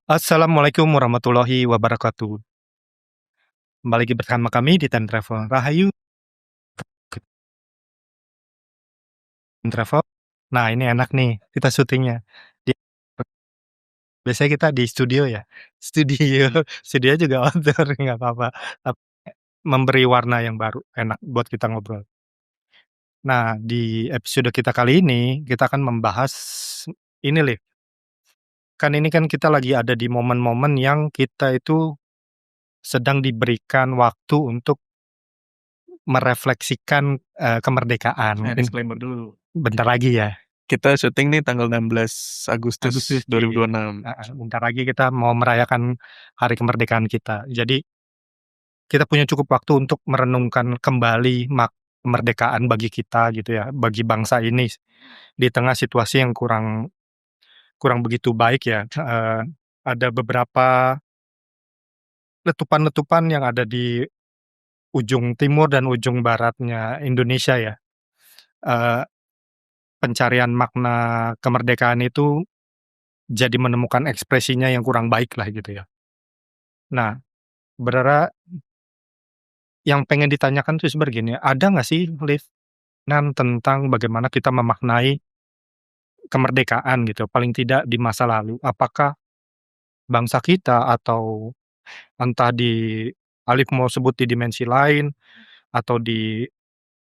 Assalamualaikum warahmatullahi wabarakatuh. Kembali lagi bersama kami di Time Travel Rahayu Time Travel. Nah, ini enak nih kita syutingnya. Di biasanya kita di studio ya. Studio studio juga outdoor nggak apa-apa, tap memberi warna yang baru, enak buat kita ngobrol. Nah, di episode kita kali ini, kita akan membahas ini, Liv, ini kan kita lagi ada di momen-momen yang kita itu sedang diberikan waktu untuk merefleksikan, kemerdekaan. Disclaimer dulu. Bentar lagi ya. Kita syuting nih tanggal 16 Agustus Agustus 2026. bentar lagi kita mau merayakan hari kemerdekaan kita. Jadi, kita punya cukup waktu untuk merenungkan kembali kemerdekaan bagi kita gitu ya, bagi bangsa ini di tengah situasi yang kurang kurang begitu baik ya, ada beberapa letupan-letupan yang ada di ujung timur dan ujung baratnya Indonesia ya, eee, pencarian makna kemerdekaan itu jadi menemukan ekspresinya yang kurang baik lah gitu ya. Nah, Sebenarnya yang pengen ditanyakan tuh sebenarnya gini, ada nggak sih Liv, tentang bagaimana kita memaknai kemerdekaan gitu, paling tidak di masa lalu? Apakah bangsa kita atau entah di Alif mau sebut di dimensi lain atau di,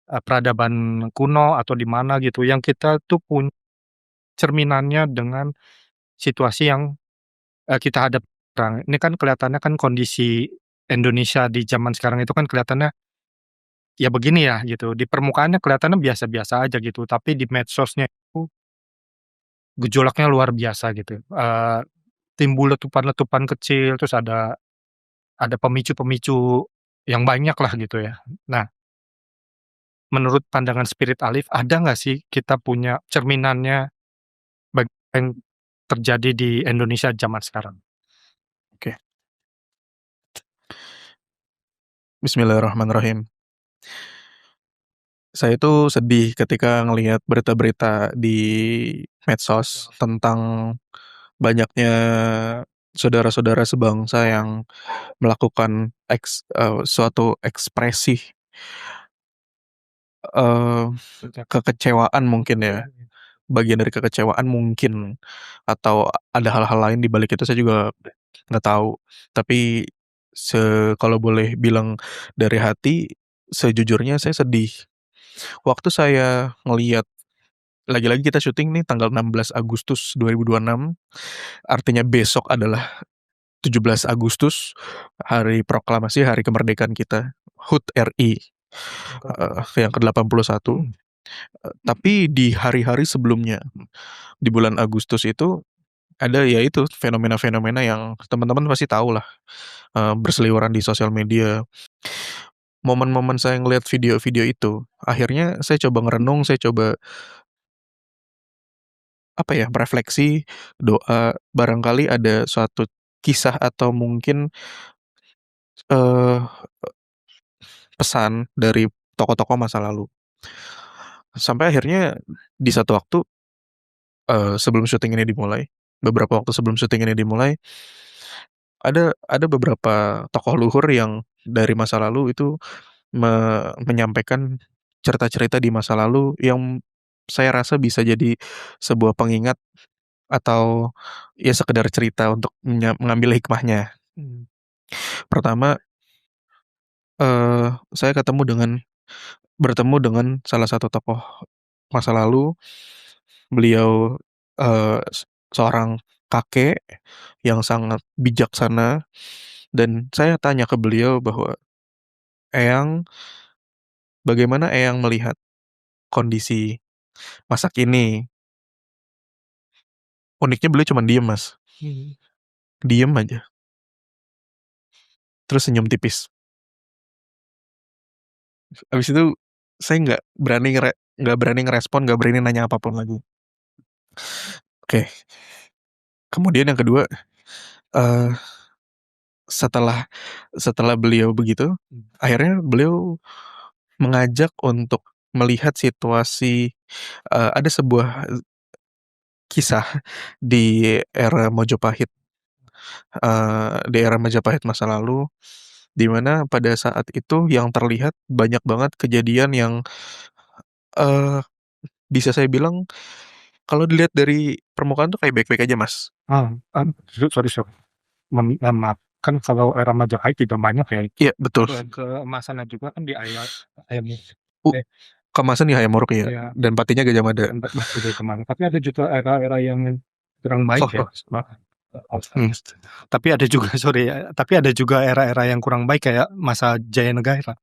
peradaban kuno atau di mana gitu, yang kita tuh cerminannya dengan situasi yang, kita hadap sekarang. Ini kan kelihatannya kan kondisi Indonesia di zaman sekarang itu kan kelihatannya ya begini ya gitu, di permukaannya kelihatannya biasa-biasa aja gitu, tapi di medsosnya itu gejolaknya luar biasa gitu, timbul letupan-letupan kecil, terus ada pemicu-pemicu yang banyak lah gitu ya. Nah, menurut pandangan spirit Alif, ada nggak sih kita punya cerminannya yang terjadi di Indonesia zaman sekarang? Oke. Bismillahirrahmanirrahim. Saya itu sedih ketika ngelihat berita-berita di medsos tentang banyaknya saudara-saudara sebangsa yang melakukan suatu ekspresi, eee, kekecewaan mungkin ya, bagian dari kekecewaan mungkin, atau ada hal-hal lain di balik itu saya juga nggak tahu. Tapi kalau boleh bilang dari hati, sejujurnya saya sedih. Waktu saya ngelihat lagi-lagi kita syuting nih tanggal 16 Agustus 2026, artinya besok adalah 17 Agustus, hari proklamasi hari kemerdekaan kita, HUT RI, yang ke-81. Tapi di hari-hari sebelumnya, di bulan Agustus itu ada ya itu fenomena-fenomena yang teman-teman pasti tahulah, berseliweran di sosial media. Momen-momen saya ngelihat video-video itu, akhirnya saya coba ngerenung, saya coba, apa ya, berefleksi, doa, barangkali ada suatu kisah atau mungkin, eee, pesan dari tokoh-tokoh masa lalu. Sampai akhirnya di satu waktu, sebelum syuting ini dimulai, beberapa waktu sebelum syuting ini dimulai, ada beberapa tokoh luhur yang dari masa lalu itu menyampaikan cerita-cerita di masa lalu yang saya rasa bisa jadi sebuah pengingat atau ya sekedar cerita untuk mengambil hikmahnya. Pertama, saya bertemu dengan salah satu tokoh masa lalu. Beliau, seorang kakek yang sangat bijaksana dan saya tanya ke beliau bahwa, "Eyang, bagaimana Eyang melihat kondisi masa kini?" Uniknya beliau cuman diem, Mas, diem aja, terus senyum tipis. Habis itu saya nggak berani ngerespon, nggak berani nanya apapun lagi. Oke, kemudian yang kedua, eee, setelah setelah beliau begitu, akhirnya beliau mengajak untuk melihat situasi, ada sebuah kisah di era Mojopahit. di era Majapahit masa lalu, di mana pada saat itu yang terlihat banyak banget kejadian yang, eee, bisa saya bilang kalau dilihat dari permukaan tuh kayak baik-baik aja, Mas. Sorry sorry, maaf, kan kalau era Majapahit tidak banyak ya, Iya, betul. keemasannya juga kan di ayam U eh, Kemasan di Hayam Wuruk ya, iya, dan patinya Gajah Mada. dan betul kemana. Tapi ada juga era-era yang kurang baik ya, Hmm. tapi ada juga sorry ya, tapi ada juga era-era yang kurang baik kayak masa Jaya Negara,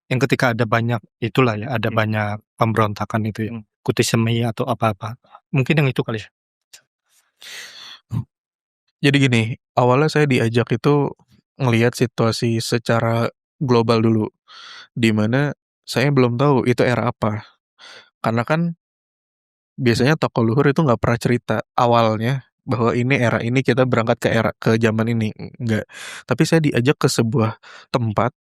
yang ketika ada banyak itulah ya, ada banyak pemberontakan itu ya, Kuti Semi atau apa-apa. Mungkin yang itu kali ya? Jadi gini, awalnya saya diajak itu ngelihat situasi secara global dulu, di mana saya belum tahu itu era apa. Karena kan biasanya tokoh luhur itu nggak pernah cerita awalnya bahwa ini era ini kita berangkat ke zaman ini, enggak. Tapi saya diajak ke sebuah tempat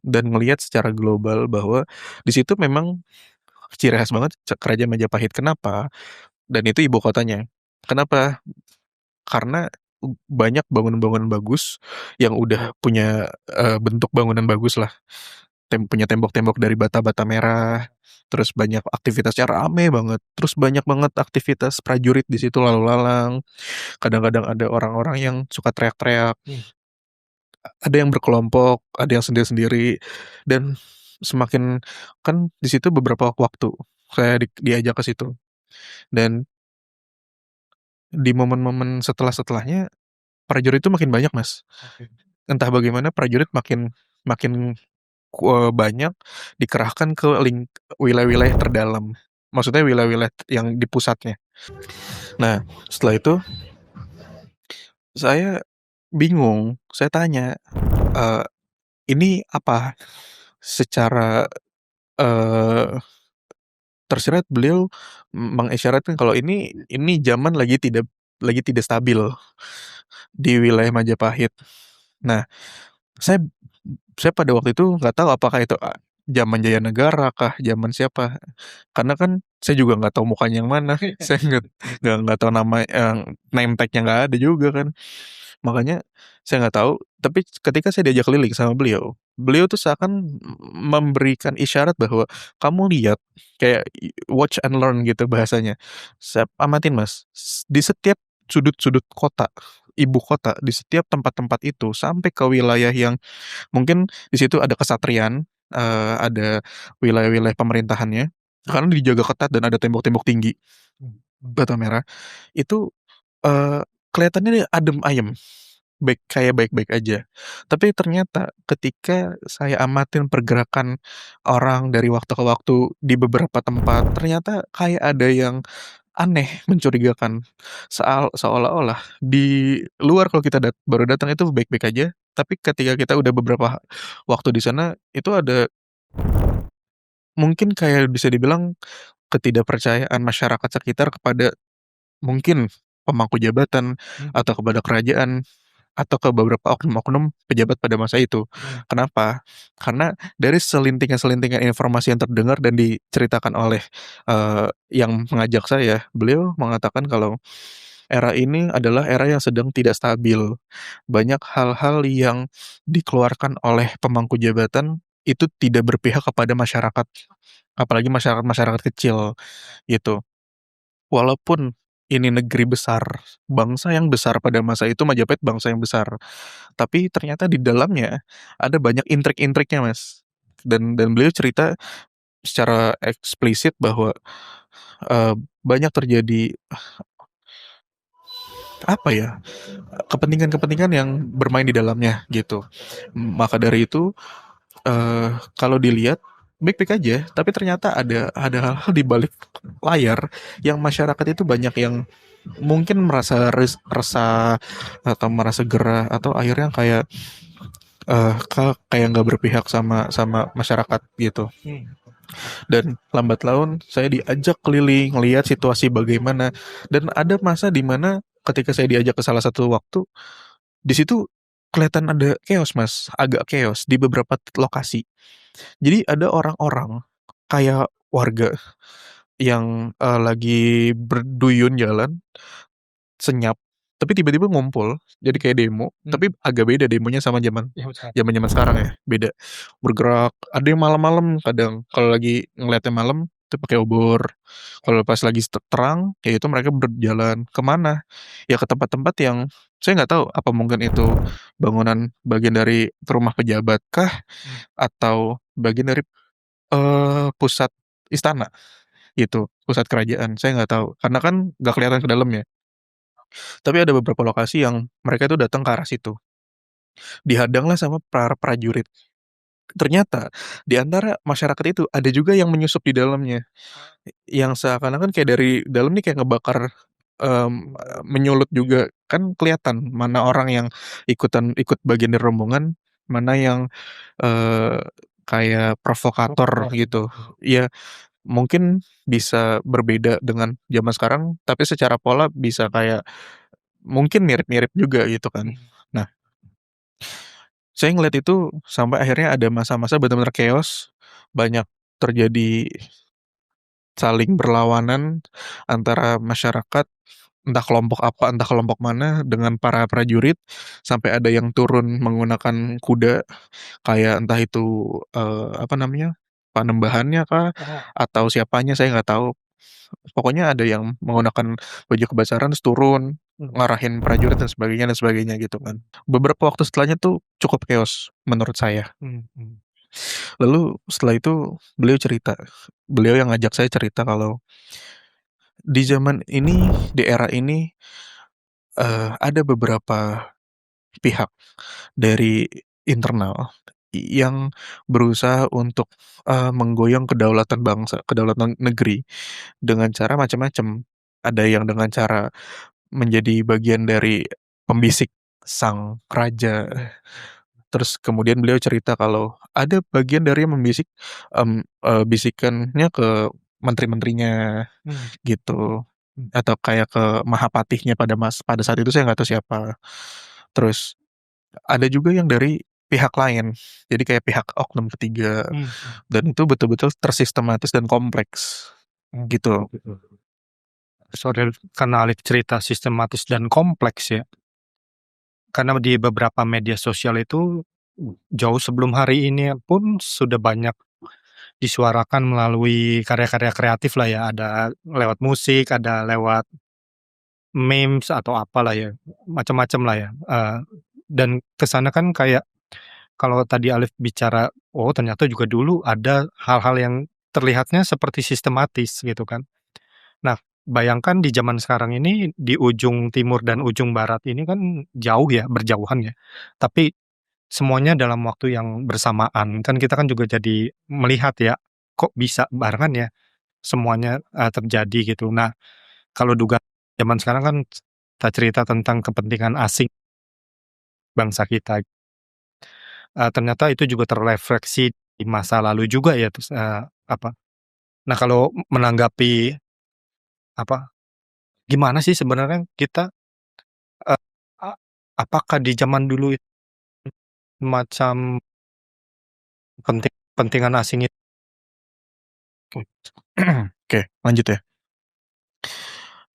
dan ngelihat secara global bahwa di situ memang ciri khas banget Kerajaan Majapahit. Kenapa? Dan itu ibu kotanya. Kenapa? Karena banyak bangunan-bangunan bagus yang udah punya, bentuk bangunan bagus lah. Punya tembok-tembok dari bata-bata merah, terus banyak aktivitasnya rame banget, terus banyak banget aktivitas prajurit di situ lalu lalang, kadang-kadang ada orang-orang yang suka teriak-teriak, ada yang berkelompok, ada yang sendiri-sendiri, dan semakin kan di situ beberapa waktu saya diajak ke situ, dan di momen-momen setelah-setelahnya prajurit itu makin banyak, Mas. Entah bagaimana prajurit makin makin banyak dikerahkan ke wilayah-wilayah terdalam. Maksudnya wilayah-wilayah yang di pusatnya. Nah, setelah itu saya bingung, saya tanya, eee, "Ini apa?" Secara, eee, tersirat beliau mengisyaratkan kalau ini zaman lagi tidak stabil di wilayah Majapahit. Nah, saya saya pada waktu itu nggak tahu apakah itu, zaman Jaya Negara kah, zaman siapa. Karena kan saya juga nggak tahu mukanya yang mana, saya nggak tahu nama yang name tag-nya nggak ada juga kan. Makanya saya nggak tahu, tapi ketika saya diajak keliling sama beliau, beliau tuh seakan memberikan isyarat bahwa, "Kamu lihat," kayak watch and learn gitu bahasanya. Saya amatin Mas, di setiap sudut-sudut kota, ibu kota, di setiap tempat-tempat itu sampai ke wilayah yang mungkin di situ ada kesatrian, ada wilayah-wilayah pemerintahannya, karena dijaga ketat dan ada tembok-tembok tinggi, bata merah, itu, kelihatannya adem ayem, kayak baik-baik aja. Tapi ternyata ketika saya amatin pergerakan orang dari waktu ke waktu di beberapa tempat, ternyata kayak ada yang aneh, mencurigakan. Seolah-olah di luar kalau kita baru datang itu baik-baik aja, tapi ketika kita udah beberapa waktu di sana, itu ada mungkin kayak bisa dibilang ketidakpercayaan masyarakat sekitar kepada mungkin pemangku jabatan, atau kepada kerajaan, atau ke beberapa oknum-oknum pejabat pada masa itu. Kenapa? Karena dari selintingan-selintingan informasi yang terdengar dan diceritakan oleh, yang mengajak saya, beliau mengatakan kalau era ini adalah era yang sedang tidak stabil. Banyak hal-hal yang dikeluarkan oleh pemangku jabatan itu tidak berpihak kepada masyarakat, apalagi masyarakat-masyarakat kecil, gitu. Walaupun ini negeri besar, bangsa yang besar pada masa itu Majapahit bangsa yang besar, tapi ternyata di dalamnya ada banyak intrik-intriknya, Mas. Dan beliau cerita secara eksplisit bahwa, eee, banyak terjadi, apa ya, kepentingan-kepentingan yang bermain di dalamnya, gitu. Maka dari itu, kalau dilihat baik-baik aja, tapi ternyata ada hal-hal di balik layar yang masyarakat itu banyak yang mungkin merasa resah atau merasa gerah atau akhirnya kayak, kayak nggak berpihak sama sama masyarakat gitu. Dan lambat laun saya diajak keliling, lihat situasi bagaimana, dan ada masa di mana ketika saya diajak ke salah satu waktu, di situ kelihatan ada chaos, Mas, agak chaos di beberapa lokasi. Jadi ada orang-orang, kayak warga yang, lagi berduyun jalan, senyap. tapi tiba-tiba ngumpul, jadi kayak demo, tapi agak beda demonya sama zaman-zaman sekarang ya, beda. Bergerak, ada yang malam-malam kadang, kalau lagi ngeliatnya malam, itu pakai obor, kalau pas lagi terang, ya itu mereka berjalan. Ke mana? Ya ke tempat-tempat yang saya nggak tahu apa mungkin itu bangunan bagian dari rumah pejabat kah, atau bagian dari, pusat istana, gitu, pusat kerajaan, saya nggak tahu, karena kan nggak kelihatan ke dalamnya. Tapi ada beberapa lokasi yang mereka itu datang ke arah situ. Dihadanglah sama para prajurit. Ternyata di antara masyarakat itu ada juga yang menyusup di dalamnya, yang seakan-akan kayak dari dalam nih kayak ngebakar, menyulut juga. Kan kelihatan mana orang yang ikut bagian dari rombongan, mana yang, eee, kayak provokator gitu. Ya mungkin bisa berbeda dengan zaman sekarang, tapi secara pola bisa kayak mungkin mirip-mirip juga gitu kan. Nah, saya ngeliat itu sampai akhirnya ada masa-masa benar-benar chaos, banyak terjadi saling berlawanan antara masyarakat, entah kelompok apa, entah kelompok mana, dengan para prajurit, sampai ada yang turun menggunakan kuda, kayak entah itu, apa namanya, panembahannya kah, atau siapanya saya nggak tahu. Pokoknya ada yang menggunakan baju kebasaran terus turun, ngarahin prajurit dan sebagainya gitu kan. Beberapa waktu setelahnya tuh cukup chaos menurut saya. Lalu setelah itu beliau cerita, beliau yang ngajak saya cerita kalau di zaman ini, di era ini, ada beberapa pihak dari internal yang berusaha untuk, menggoyang kedaulatan bangsa, kedaulatan negeri dengan cara macam-macam. Ada yang dengan cara menjadi bagian dari pembisik sang raja. Terus kemudian beliau cerita kalau ada bagian dari yang membisik, bisikannya ke menteri-menterinya gitu, atau kayak ke mahapatihnya pada saat itu saya nggak tahu siapa. Terus ada juga yang dari pihak lain, jadi kayak pihak oknum ketiga, dan itu betul-betul tersistematis dan kompleks, gitu. Sorry, karena Alif cerita sistematis dan kompleks ya. Karena di beberapa media sosial itu, jauh sebelum hari ini pun sudah banyak disuarakan melalui karya-karya kreatif lah ya, ada lewat musik, ada lewat memes atau apalah ya, macam-macam lah ya, dan kesana kan kayak kalau tadi Alif bicara, oh ternyata juga dulu ada hal-hal yang terlihatnya seperti sistematis gitu kan. Nah, bayangkan di zaman sekarang ini, di ujung timur dan ujung barat ini kan jauh ya, berjauhan ya. Tapi semuanya dalam waktu yang bersamaan. Kan kita kan juga jadi melihat ya, kok bisa barengan ya semuanya, terjadi gitu. Nah, kalau duga zaman sekarang kan kita cerita tentang kepentingan asing bangsa kita, ternyata itu juga terrefleksi di masa lalu juga ya, terus, apa, nah kalau menanggapi, apa, gimana sih sebenarnya kita, eee, a apakah di zaman dulu itu macam kepentingan asing itu Oke, lanjut ya.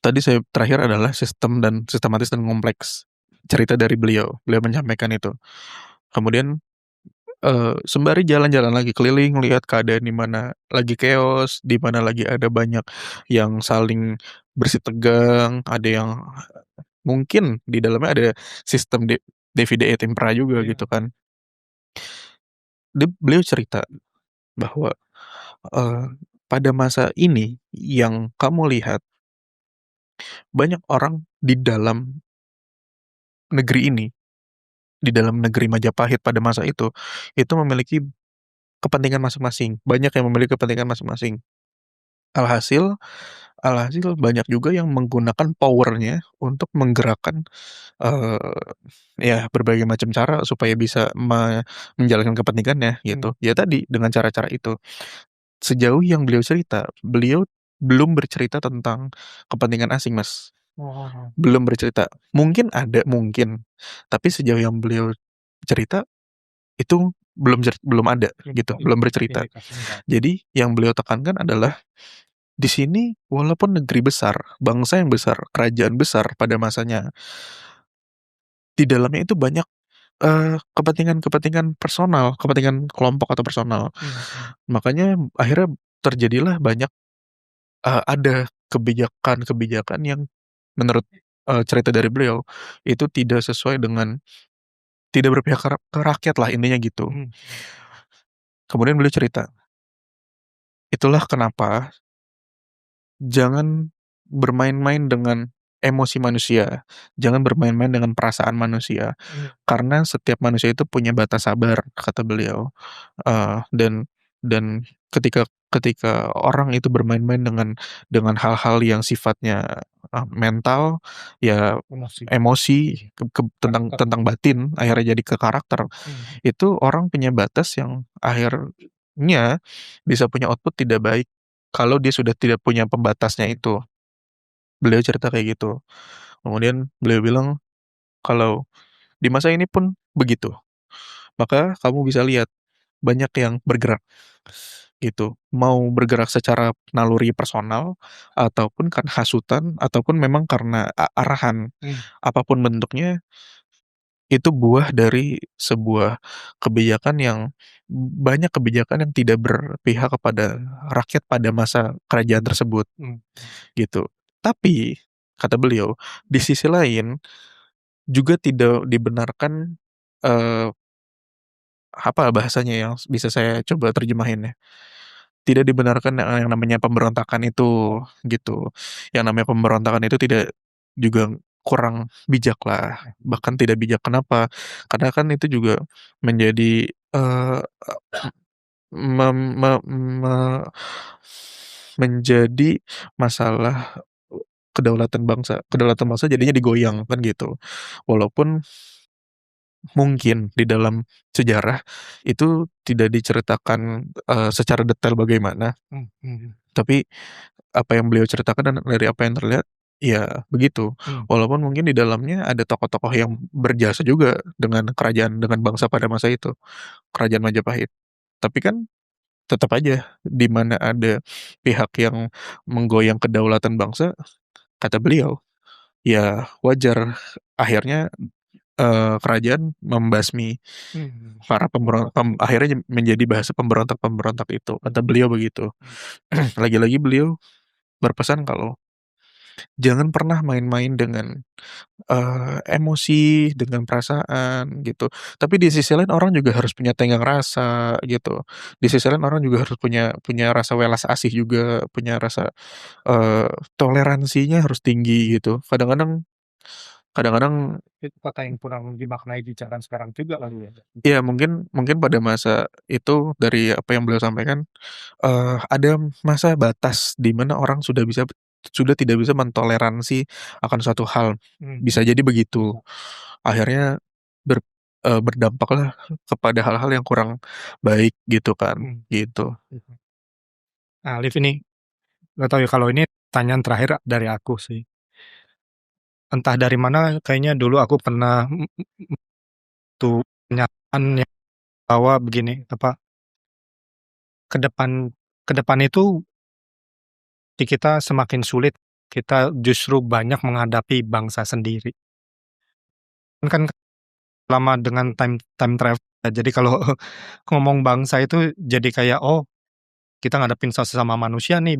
Tadi saya terakhir adalah sistem dan sistematis dan kompleks. Cerita dari beliau, beliau menyampaikan itu. Kemudian, sembari jalan-jalan lagi keliling lihat keadaan di mana lagi chaos, di mana lagi ada banyak yang saling bersitegang, ada yang mungkin di dalamnya ada sistem divide et impera juga gitu kan. Beliau cerita bahwa, eee, pada masa ini yang kamu lihat banyak orang di dalam negeri ini, di dalam negeri Majapahit pada masa itu memiliki kepentingan masing-masing, banyak yang memiliki kepentingan masing-masing. Alhasil alhasil banyak juga yang menggunakan power-nya untuk menggerakkan, eee, ya berbagai macam cara supaya bisa menjalankan kepentingannya gitu. Ya tadi, dengan cara-cara itu. Sejauh yang beliau cerita, beliau belum bercerita tentang kepentingan asing, Mas. Belum bercerita. Mungkin ada, mungkin, tapi sejauh yang beliau cerita, itu belum ada gitu, belum bercerita. Jadi yang beliau tekankan adalah Di sini walaupun negeri besar, bangsa yang besar, kerajaan besar pada masanya, di dalamnya itu banyak kepentingan-kepentingan personal, kepentingan kelompok atau personal. Makanya akhirnya terjadilah banyak ada kebijakan-kebijakan yang menurut cerita dari beliau itu tidak sesuai dengan tidak berpihak ke rakyat lah intinya gitu. Kemudian beliau cerita, itulah kenapa jangan bermain-main dengan emosi manusia, jangan bermain-main dengan perasaan manusia, karena setiap manusia itu punya batas sabar, kata beliau. Dan ketika ketika orang itu bermain-main dengan hal-hal yang sifatnya, mental, ya emosi, tentang tentang batin, akhirnya jadi ke karakter, itu orang punya batas yang akhirnya bisa punya output tidak baik kalau dia sudah tidak punya pembatasnya itu. Beliau cerita kayak gitu. Kemudian beliau bilang kalau di masa ini pun begitu. Maka kamu bisa lihat banyak yang bergerak gitu. Mau bergerak secara naluri personal ataupun kan hasutan ataupun memang karena arahan. Apapun bentuknya itu buah dari sebuah kebijakan yang banyak kebijakan yang tidak berpihak kepada rakyat pada masa kerajaan tersebut gitu. Tapi kata beliau, di sisi lain juga tidak dibenarkan, eee, apa bahasanya yang bisa saya coba terjemahin ya, tidak dibenarkan yang namanya pemberontakan itu, gitu. Yang namanya pemberontakan itu tidak juga kurang bijak lah, bahkan tidak bijak. Kenapa? Karena kan itu juga menjadi, mem me me menjadi masalah kedaulatan bangsa jadinya digoyang, kan gitu. Walaupun mungkin di dalam sejarah itu tidak diceritakan, secara detail bagaimana, tapi apa yang beliau ceritakan dan dari apa yang terlihat, ya begitu. Walaupun mungkin di dalamnya ada tokoh-tokoh yang berjasa juga dengan kerajaan, dengan bangsa pada masa itu, kerajaan Majapahit. Tapi kan tetap aja di mana ada pihak yang menggoyang kedaulatan bangsa, kata beliau, ya wajar akhirnya, kerajaan membasmi para akhirnya menjadi bahasa pemberontak-pemberontak itu, kata beliau begitu. Lagi-lagi beliau berpesan kalau jangan pernah main-main dengan, emosi, dengan perasaan gitu. Tapi di sisi lain orang juga harus punya tenggang rasa gitu. Di sisi lain orang juga harus punya punya rasa welas asih juga, punya rasa, eee, toleransinya harus tinggi gitu. Kadang-kadang Itu kata yang kurang dimaknai di zaman sekarang juga kali ya? ya mungkin mungkin pada masa itu dari apa yang beliau sampaikan, ada masa batas di mana orang sudah tidak bisa mentoleransi akan suatu hal, bisa jadi begitu. Akhirnya ber berdampaklah kepada hal-hal yang kurang baik gitu kan, gitu. Nah, Liv ini, nggak tahu ya kalau ini pertanyaan terakhir dari aku sih. Entah dari mana kayaknya dulu aku pernah tuh pernyataan yang bahwa begini, apa, ke depan ke depan itu di kita semakin sulit, kita justru banyak menghadapi bangsa sendiri. Kan lama dengan time travel, jadi kalau ngomong bangsa itu jadi kayak, oh, kita ngadepin sesama manusia nih,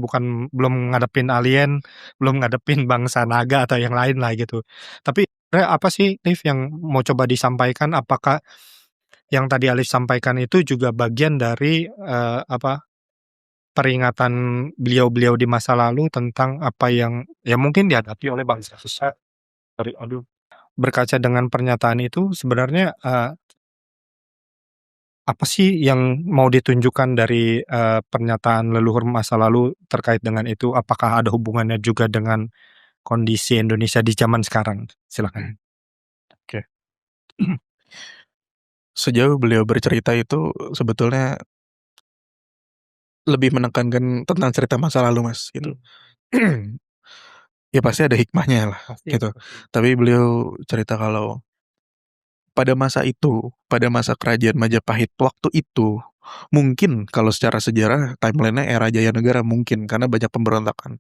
belum ngadepin alien, belum ngadepin bangsa naga atau yang lain lah gitu. Tapi sebenarnya apa sih, Liv, yang mau coba disampaikan? Apakah yang tadi Alif sampaikan itu juga bagian dari, apa, peringatan beliau-beliau di masa lalu tentang apa yang ya mungkin dihadapi oleh bangsa besar berkaca dengan pernyataan itu sebenarnya, apa sih yang mau ditunjukkan dari, pernyataan leluhur masa lalu terkait dengan itu? Apakah ada hubungannya juga dengan kondisi Indonesia di zaman sekarang? Silakan. Oke. Sejauh beliau bercerita itu sebetulnya lebih menekankan tentang cerita masa lalu, Mas, gitu. Ya pasti ada hikmahnya lah, Pasti gitu. pasti. Tapi beliau cerita kalau pada masa itu, pada masa kerajaan Majapahit waktu itu, Mungkin kalau secara sejarah timeline-nya era Jaya Negara mungkin, karena banyak pemberontakan.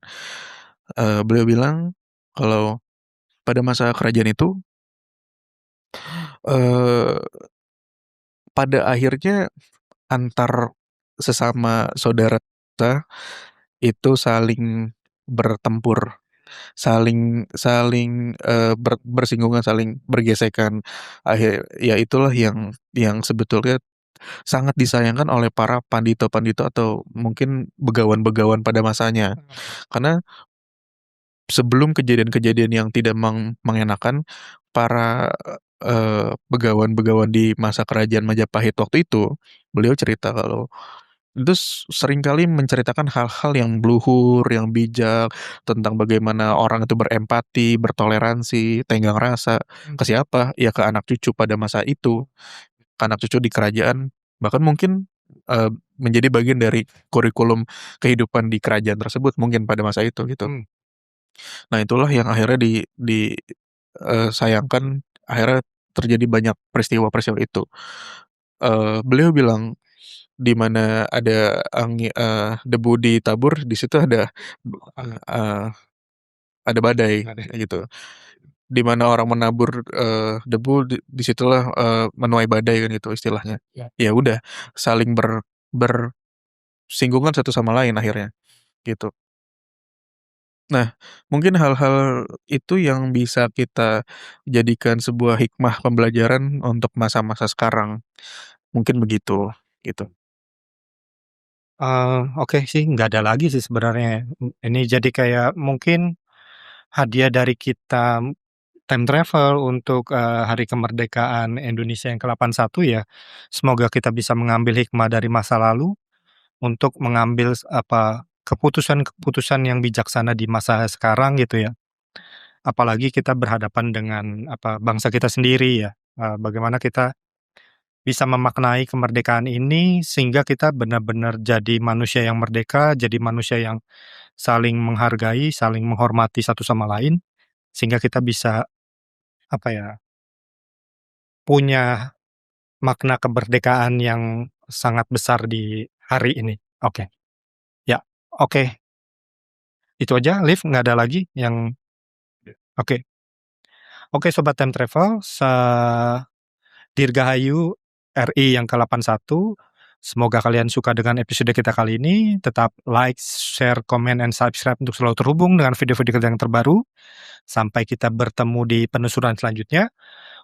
Beliau bilang kalau pada masa kerajaan itu, eee, pada akhirnya antar sesama saudara kita itu saling bertempur, saling saling, bersinggungan, saling bergesekan. Ya itulah yang sebetulnya sangat disayangkan oleh para pandito-pandito atau mungkin begawan-begawan pada masanya. Karena sebelum kejadian-kejadian yang tidak mengenakan, para, begawan-begawan di masa kerajaan Majapahit waktu itu, beliau cerita kalau itu seringkali menceritakan hal-hal yang luhur, yang bijak, tentang bagaimana orang itu berempati, bertoleransi, tenggang rasa. Ke siapa? Ya ke anak cucu pada masa itu, ke anak cucu di kerajaan, bahkan mungkin, menjadi bagian dari kurikulum kehidupan di kerajaan tersebut mungkin pada masa itu, gitu. Nah itulah yang akhirnya sayangkan akhirnya terjadi banyak peristiwa-peristiwa itu. Beliau bilang, di mana ada debu ditabur, di situ eee, ada badai, kayak gitu. Di mana orang menabur, debu, di situlah, menuai badai kan gitu istilahnya. Ya udah, saling bersinggungan satu sama lain akhirnya, gitu. Nah, mungkin hal-hal itu yang bisa kita jadikan sebuah hikmah pembelajaran untuk masa-masa sekarang, mungkin begitu, gitu. Oke sih, nggak ada lagi sih sebenarnya. Ini jadi kayak mungkin hadiah dari kita time travel untuk, hari kemerdekaan Indonesia yang ke-81 ya. Semoga kita bisa mengambil hikmah dari masa lalu untuk mengambil keputusan-keputusan yang bijaksana di masa sekarang gitu ya. Apalagi kita berhadapan dengan, bangsa kita sendiri ya, bagaimana kita bisa memaknai kemerdekaan ini sehingga kita benar-benar jadi manusia yang merdeka, jadi manusia yang saling menghargai, saling menghormati satu sama lain, sehingga kita bisa, apa ya, punya makna kemerdekaan yang sangat besar di hari ini. Oke, ya, oke, itu aja Liv, nggak ada lagi yang oke. Oke Sobat Time Travel, Dirgahayu RI yang ke-81. Semoga kalian suka dengan episode kita kali ini. Tetap like, share, comment, and subscribe untuk selalu terhubung dengan video-video kita yang terbaru. Sampai kita bertemu di penelusuran selanjutnya.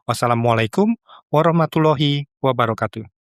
Wassalamualaikum warahmatullahi wabarakatuh.